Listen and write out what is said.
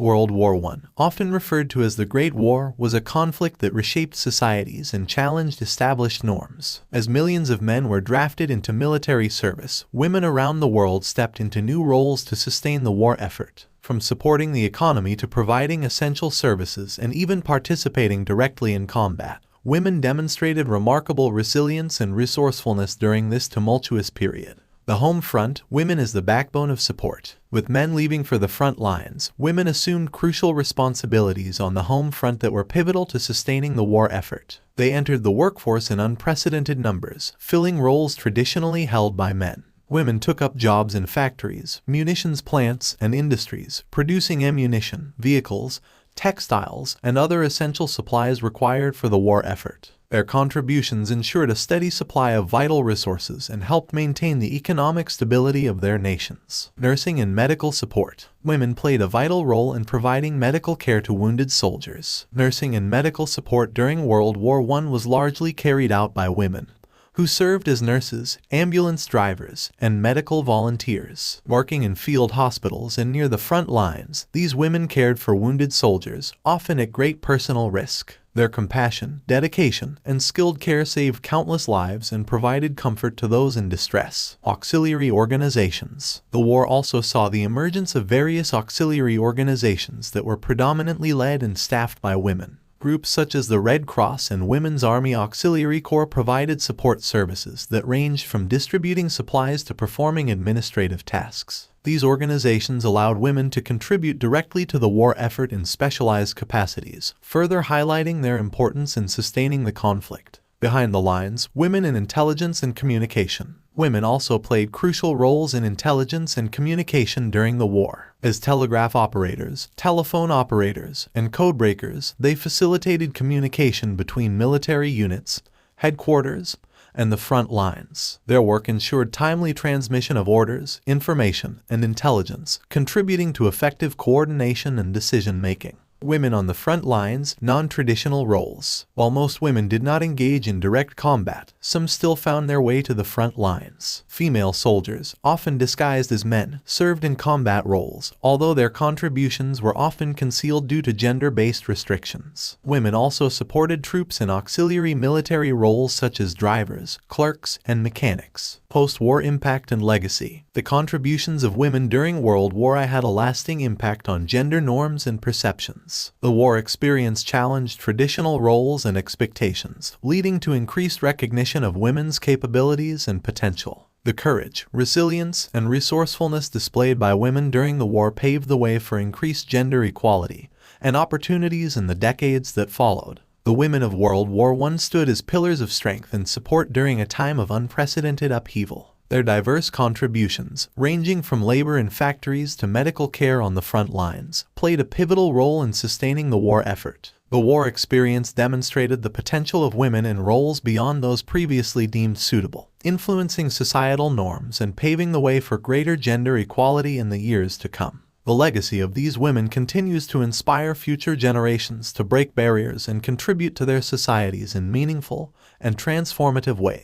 World War I, often referred to as the Great War, was a conflict that reshaped societies and challenged established norms. As millions of men were drafted into military service, women around the world stepped into new roles to sustain the war effort, from supporting the economy to providing essential services and even participating directly in combat. Women demonstrated remarkable resilience and resourcefulness during this tumultuous period. The home front, women as the backbone of support. With men leaving for the front lines, women assumed crucial responsibilities on the home front that were pivotal to sustaining the war effort. They entered the workforce in unprecedented numbers, filling roles traditionally held by men. Women took up jobs in factories, munitions plants, and industries, producing ammunition, vehicles, textiles, and other essential supplies required for the war effort. Their contributions ensured a steady supply of vital resources and helped maintain the economic stability of their nations. Nursing and medical support. Women played a vital role in providing medical care to wounded soldiers. Nursing and medical support during World War I was largely carried out by women, who served as nurses, ambulance drivers, and medical volunteers. Working in field hospitals and near the front lines, these women cared for wounded soldiers, often at great personal risk. Their compassion, dedication, and skilled care saved countless lives and provided comfort to those in distress. Auxiliary organizations. The war also saw the emergence of various auxiliary organizations that were predominantly led and staffed by women. Groups such as the Red Cross and Women's Army Auxiliary Corps provided support services that ranged from distributing supplies to performing administrative tasks. These organizations allowed women to contribute directly to the war effort in specialized capacities, further highlighting their importance in sustaining the conflict. Behind the lines, women in intelligence and communication. Women also played crucial roles in intelligence and communication during the war. As telegraph operators, telephone operators, and codebreakers, they facilitated communication between military units, headquarters, and the front lines. Their work ensured timely transmission of orders, information, and intelligence, contributing to effective coordination and decision-making. Women on the front lines, non-traditional roles. While most women did not engage in direct combat, some still found their way to the front lines. Female soldiers, often disguised as men, served in combat roles, although their contributions were often concealed due to gender-based restrictions. Women also supported troops in auxiliary military roles such as drivers, clerks, and mechanics. Post-war impact and legacy. The contributions of women during World War I had a lasting impact on gender norms and perceptions. The war experience challenged traditional roles and expectations, leading to increased recognition of women's capabilities and potential. The courage, resilience, and resourcefulness displayed by women during the war paved the way for increased gender equality and opportunities in the decades that followed. The women of World War I stood as pillars of strength and support during a time of unprecedented upheaval. Their diverse contributions, ranging from labor in factories to medical care on the front lines, played a pivotal role in sustaining the war effort. The war experience demonstrated the potential of women in roles beyond those previously deemed suitable, influencing societal norms and paving the way for greater gender equality in the years to come. The legacy of these women continues to inspire future generations to break barriers and contribute to their societies in meaningful and transformative ways.